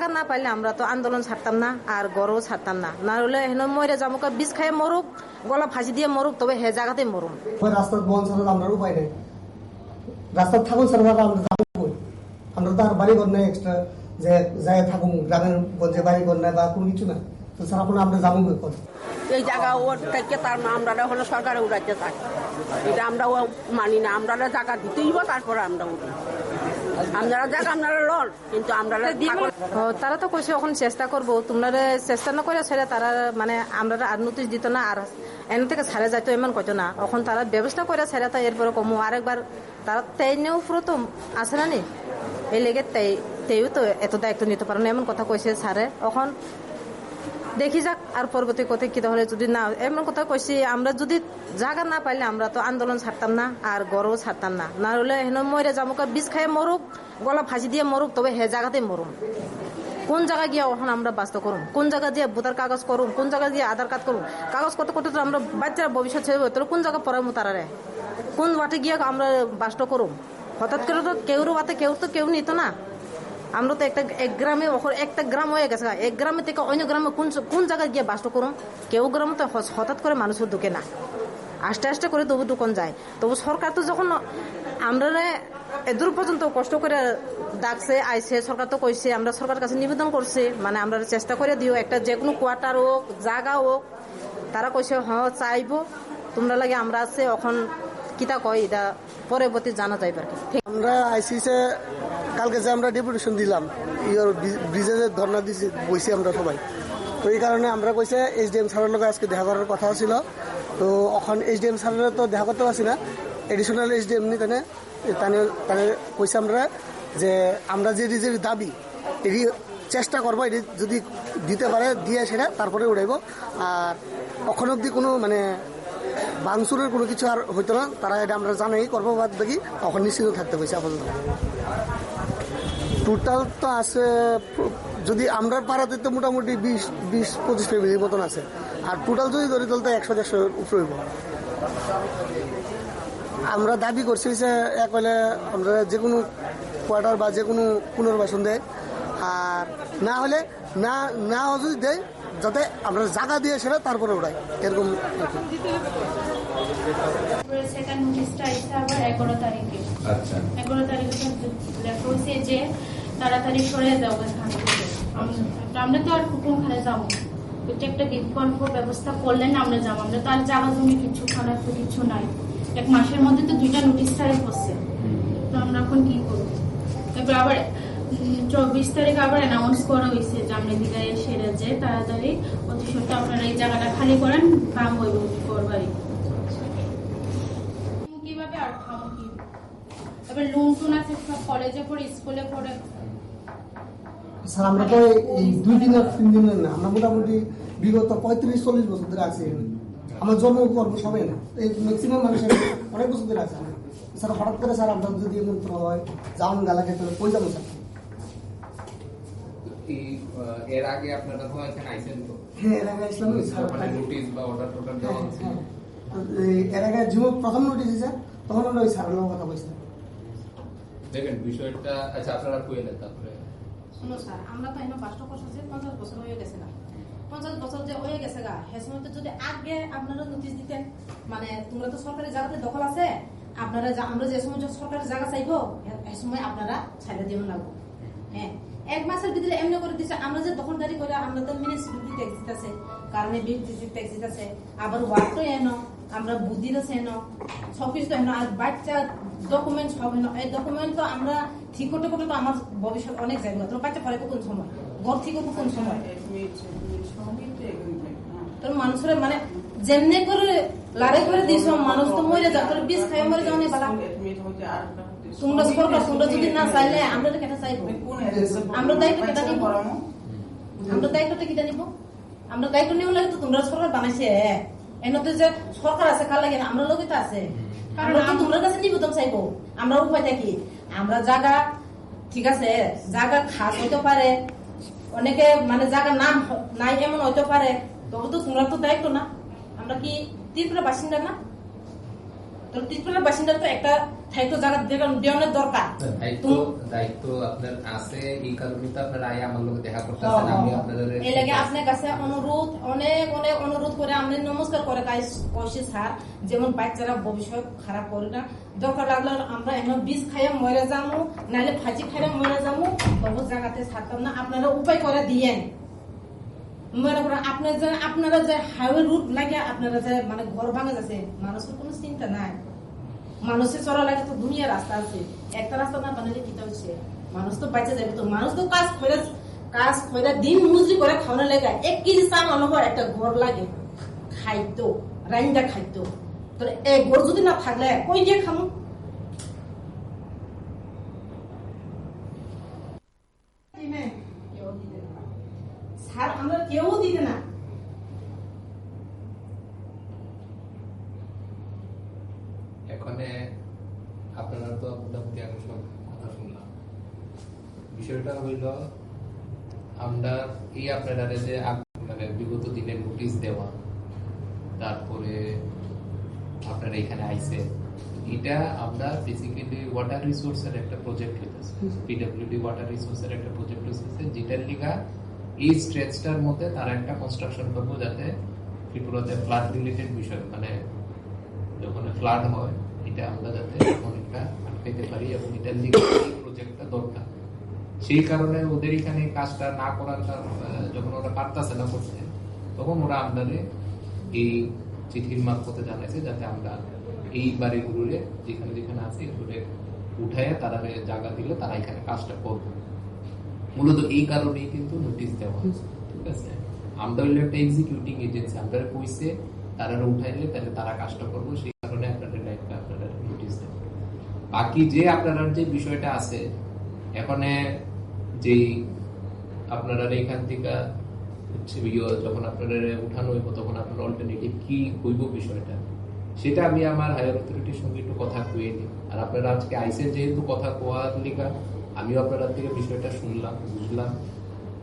জায়গা না পাইলে আমরা তো আন্দোলন ছাড়তাম না আর গড়ও ছাড়তাম না, না হলে হেন মরে জামুকা বিষ খাই মরুক, গলা ফাঁসি দিয়ে মরুক, তবে হে জায়গাতে মরুম। রাস্তার বন ছাড়া আমরা উপায় নেই, রাস্তার থাকুন ছাড়া আমরা যাবো, আমরা তো আর বাড়ি ঘর নেই এক্সট্রা যে জায়গায় থাকুন, গ্রামের গঞ্জে বাড়ি ঘর নেই বা কোনো কিছু না, তো স্যার আপনার আমরা যাবো কথা এই জায়গা ওর থেকে তার আমরা হলো সরকারে উড়াইতে চাই, এটা আমরাও মানি না। আমরা জায়গা দিতেই তারপরে আমরা উঠি, আপনারা জায়গা আপনারা লন, কিন্তু আমরা তারা তো কইছে এখন চেষ্টা করবো, তোমরা চেষ্টা না করে ছেড়ে তারা মানে আমরা আর নোটিশ দিত না আর এনে থেকে ছাড়ে যাইতো এমন কইতো না, এখন তারা ব্যবস্থা করে ছেড়ে তো এরপরে কমু আরেকবার তারা তেইনেও পুরো তো আসে না নি, এই লেগে তেইও তো এত দায়িত্ব নিতে পারে না এমন কথা কইছে স্যারে। এখন দেখি যাক আর পরবর্তী কথা কি তাহলে যদি না এমন কথা কইছি, আমরা যদি জায়গা না পাইলে আমরা তো আন্দোলন ছাড়তাম না আর গড়ও ছাড়তাম না, না হলে হেন মরে জামুকা বিষ খাই মরুক, গলা ফাঁসি দিয়ে মরুক, তবে হে জায়গাতে মরুম। কোন জায়গায় গিয়ে এখন আমরা বাস্তব করুম, কোন জায়গা দিয়ে ভোটার কাগজ করুম, কোন জায়গায় দিয়ে আধার কার্ড করুম, কাগজ করতে করতে তো আমরা বাচ্চারা ভবিষ্যৎ ছেড়ে তোর কোন জায়গা পড়াবো তারারে, কোন বাটে গিয়ে আমরা বাস্তব করুম। হঠাৎ করে তো কেউর বাতে কেউ নিত না, আমরা তো এক গ্রামে একটা গ্রাম হয়ে গেছে, এক গ্রামে থেকে অন্য গ্রামে কোন জায়গায় গিয়ে বাস করুম, কেউ গ্রামে তো হঠাৎ করে মানুষ ঢুকে না, আস্তে আস্তে করে তবু দোকান যায়। তবু সরকার তো যখন আমরা এদূর পর্যন্ত কষ্ট করে ডাকছে আইছে, সরকার তো কইছে, আমরা সরকারের কাছে নিবেদন করছি, মানে আমরা চেষ্টা করে দিও একটা যে কোনো কোয়ার্টার হোক জায়গা হোক, তারা কইছে হ্যাঁ চাইবো তোমরা লাগে আমরা আছে, এখন কিতা কয় এটা পরবর্তী জানা যাইবে আর কি। আমরা আইসিসে কালকে যে আমরা ডেপুটেশন দিলাম ব্রিজে ধর্ণা দিয়েছি বইছি আমরা সবাই, তো এই কারণে আমরা কইছে SDM স্যারের লোক আজকে দেখা করার কথা ছিল, তো এখন SDM স্যারের তো দেখা করতে পারছি না, এডিশনাল SDM নি তানে কইছে আমরা যে আমরা যে দাবি এটি চেষ্টা করবো, এটি যদি দিতে পারে দিয়ে সেটা তারপরে উঠাইব, আর এখন অব্দি কোনো মানে ভাঙচুরের কোনো কিছু আর হইতো না, তারা এটা আমরা জানাই করবো বাদ দেখি, তখন নিশ্চিত থাকতে পারছি আপাতত। টোটাল তো আছে যদি আমরা পাড়াতে তো মোটামুটি 20-25 ফ্যামিলির মতন আছে, আর টোটাল যদি ধরি তাহলে তো 100-150 উপরে হইব। আমরা দাবি করছি যে এক হলে আমরা যে কোনো কোয়ার্টার বা যে কোনো পুনর্বাসন দেয়, আর না হলে না যদি দেয় যাতে আমরা জায়গা দিয়ে সেটা তারপরে উঠাই, এরকম। 11 তারিখে লেখা হয়েছে যে তাড়াতাড়ি সরে যাও এখান থেকে, আমরা তো আর কোনখানে যাবো, এটা একটা বিকল্প ব্যবস্থা করলেন আমরা যাবো, আমরা তো আর জায়গা জমি কিছু খারাপ তো কিছু নাই, এক মাসের মধ্যে তো 2টা নোটিশ তারিখ হচ্ছে, তো আমরা এখন কি করবো। এবার আবার 24 তারিখ আবার অ্যানাউন্স করা হয়েছে যে আমরা বিদায় সেরে যে তাড়াতাড়ি অতি সত্ত্বে আপনারা এই জায়গাটা খালি করেন, কাম হইব করবারই কিভাবে আর খাবো কি, এবার লোন টোন আছে সব কলেজে পড়ে স্কুলে পড়ে। স্যার আমরা তো এই 2 দিন আর 3 দিনের না, আমরা মোটামুটি বিগত 35-40 বছর ধরে আছি, আমার জন্ম করবো সবাই না, এই ম্যাক্সিমাম মানুষ অনেক বছর ধরে আছে। স্যার হঠাৎ করে স্যার আপনার যদি এমন হয় যাওয়ান গালা খেতে কই যাবো স্যার? এর আগে আপনারা হয়েছেন আইছেন তো? হ্যাঁ এর আগে আসলাম স্যার, নোটিশ বা অর্ডার টোটাল দেওয়া আছে। এর আগে যখন প্রথম নোটিশ দিয়েছে তখন আমরা ওই স্যারের কথা বলছিলাম। দেখেন বিষয়টা আচ্ছা আপনারা কইলেন তারপরে শুনো স্যার, আমরা তো এনে বাস্ট করছি 50 বছর হয়ে গেছে না, 50 বছর যে হয়ে গেছে গা, সে সময় তো যদি আগে আপনারা নোটিশ দিতেন, মানে তোমরা তো সরকারি জায়গাতে দখল আছে, আপনারা আমরা যে সময় সরকারি জায়গা চাইবো এই সময় আপনারা ছাইড়া দিবেন লাগবো। হ্যাঁ 1 মাসের ভিতরে এমনি করে দিচ্ছে, আমরা যে দখলদারি করে আমরা তো মিউনিসিপালিটি ট্যাক্স দিতেছে, কারণে বিদ্যুৎ ট্যাক্স দিতেছে, আবার ওয়ার্ডও এনো, আমরা বুদ্ধির আছে এনো, সবকিছু তো এনো, আর বাচ্চা ডকুমেন্ট সব এনো, এই ডকুমেন্ট তো আমরা ঠিক করতে করতে তো আমার ভবিষ্যৎ অনেক যাবে না, তোমার বাচ্চা পরে কোন সময়, ঘর ঠিক করবো কোন সময়, তোর মানুষের মানে যেমনি করে লড়াই করে দিস মানুষ তো মরে যাবে, তোর বিষ খাই মরে যাও না বালা। তোমরা সরকার তোমরা যদি না চাইলে আমরা কেন চাইবো, আমরা দায়িত্ব কেটা নিব, আমরা দায়িত্বটা কেটা নিব, আমরা দায়িত্ব নিব লাগে তো তোমরা সরকার বানাইছে, এনতে যে সরকার আছে কার লাগে না, আমরা লোকই তো আছে, আমরা তো তোমরা কাছে নিবেদন চাইবো, আমরা উপায় থাকি, আমরা জায়গা ঠিক আছে জায়গা খাস হইতে পারে, অনেকে মানে জায়গা নাম নাই এমন হইতে পারে, তবে তো তোমরা তো দায়িত্ব না, আমরা কি ত্রিপুরা বাসিন্দা না, তো টিটপুরের বাসিন্দা তো একটা থাইতো জায়গা দেওয়ানোর দরকার। দায়িত্ব আপনার আছে, এই কারণে তো আপনার আয় আমার লোক দেখা করতেছেন। আমি আপনাদের এই লাগে আপনার কাছে অনুরোধ, অনেক অনেক অনুরোধ করে আমি নমস্কার করে কইছি স্যার, যেমন বাচ্চারা ভবিষ্যৎ খারাপ করে না, দরকার লাগলে আমরা এমন বীজ খাইয়া মরে যাবো, নাহলে ভাজি খাইয়া মরে যাবো, তবু জায়গাতে ছাড়তাম না। আপনারা উপায় করে দিয়েন। মনে করেন আপনারা যে হাইওয়ে রুট লাগে, আপনারা যে মানে ঘর ভাঙা যাচ্ছে, মানুষের কোনো চিন্তা নাই। মানুষের চলা লাগে তো দুনিয়া রাস্তা আছে, একটা রাস্তা না বানালে কি হচ্ছে? মানুষ তো বাঁচে যাবে। তো মানুষ তো কাজ করে দিন মজুরি করে খাওয়ানো লাগে। 1 কেজি চাল অনুভব একটা ঘর লাগে, খাইতো রাইন্দা খাইতো। তো এই ঘর যদি না থাকলে কই দিয়ে খামু? স্যার আমরা কেউ দিতে না। এখানে আপনারা তো মোটামুটি আমি সব কথা শুনলাম। বিষয়টা হইল আমরা এই আপনারা যে মানে বিগত দিনে নোটিশ দেওয়া, তারপরে আপনারা এখানে আইসে, এটা আমরা বেসিক্যালি ওয়াটার রিসোর্সের একটা প্রজেক্ট হইতেছে, পিডব্লিউডি ওয়াটার রিসোর্সের একটা প্রজেক্ট হইতেছে, যেটার লিগা এই স্ট্রেচটার মধ্যে তারা একটা কনস্ট্রাকশন করবো, যাতে ত্রিপুরাতে ফ্লাড রিলেটেড বিষয়, মানে যখন ফ্লাড হয় এটা আমরা যাতে অনেকটা আটকাইতে পারি, এবং এটার লিগে এই প্রজেক্টটা দরকার। সেই কারণে ওদের এখানে কাজটা না করার যখন ওরা পারতাছে না করতে, তখন ওরা আমাদের এই চিঠির মারফতে জানাইছে যাতে আমরা এই বাড়িগুলোরে যেখানে যেখানে আছে এগুলো উঠাইয়া তারা জায়গা দিলে তারা এখানে কাজটা করবে। মূলত এই কারণেই কিন্তু নোটিশ দেওয়া, ঠিক আছে? আমরা হইলে একটা এক্সিকিউটিং এজেন্সি, আমরা কইছে তারা উঠাইলে তাহলে তারা কাজটা করবো, সেই কারণে আপনাদের দায়িত্ব আপনারা নোটিশ দেন। বাকি যে আপনারা যে বিষয়টা আছে এখানে, যেই আপনারা এখান থেকে হচ্ছে যখন আপনারা উঠানো হইব, তখন আপনার অল্টারনেটিভ কি হইব বিষয়টা, সেটা আমি আমার হায়ার অথরিটির সঙ্গে একটু কথা কয়ে নিই। আর আপনারা আজকে আইসেন যেহেতু কথা কোয়ার লিগা, আমিও আপনার থেকে বিষয়টা শুনলাম, বুঝলাম,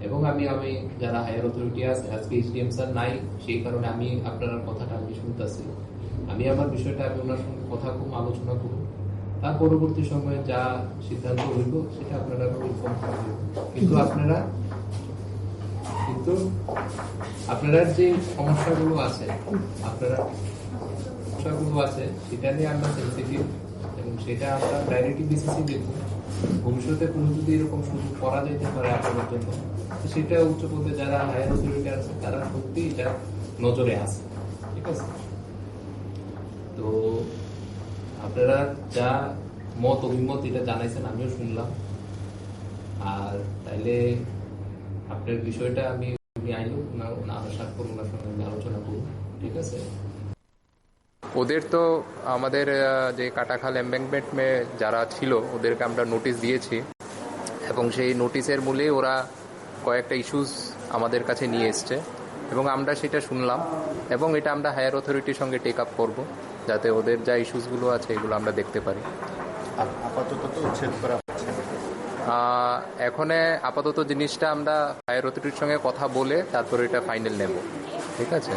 এবং আমি যারা হায়ার অথরিটি আছে, আজকে এসডিএম স্যার নাই, সেই কারণে আমি আপনার কথাটা আমি শুনতেছি। আমি আমার বিষয়টা আমি ওনার সঙ্গে কথা খুব আলোচনা করব, তার পরবর্তী সময়ে যা সিদ্ধান্ত হইব সেটা আপনারা ইনফর্ম করবেন। কিন্তু আপনারা যে সমস্যাগুলো আছে সেটা নিয়ে আমরা সেন্সিটিভ, এবং সেটা আমরা ডাইরেক্টলি বেসিসে দেখব। ভবিষ্যতে কোনো যদি এরকম সুযোগ করা যেতে পারে আপনাদের জন্য, সেটা উচ্চ পদে যারা হায়ার অথরিটি আছে তারা সত্যি এটা নজরে আছে, ঠিক আছে? তো আপনারা যা মত অভিমত এটা জানাইছেন, আমিও শুনলাম। আর তাইলে আপনার বিষয়টা আমি আইলো আশা করব, ওনার সঙ্গে আলোচনা করব, ঠিক আছে? ওদের তো আমাদের যে কাটাখাল এমব্যাঙ্কমেন্টে যারা ছিল ওদেরকে আমরা নোটিশ দিয়েছি, এবং সেই নোটিশের মূলেই ওরা কয়েকটা ইস্যুস আমাদের কাছে নিয়ে এসছে, এবং আমরা সেটা শুনলাম, এবং এটা আমরা হায়ার অথরিটির সঙ্গে টেক আপ করবো, যাতে ওদের যা ইস্যুসগুলো আছে এগুলো আমরা দেখতে পারি। আপাতত তো উচ্ছেদ করা হচ্ছে, আপাতত জিনিসটা আমরা হায়ার অথরিটির সঙ্গে কথা বলে তারপরে এটা ফাইনাল নেব, ঠিক আছে?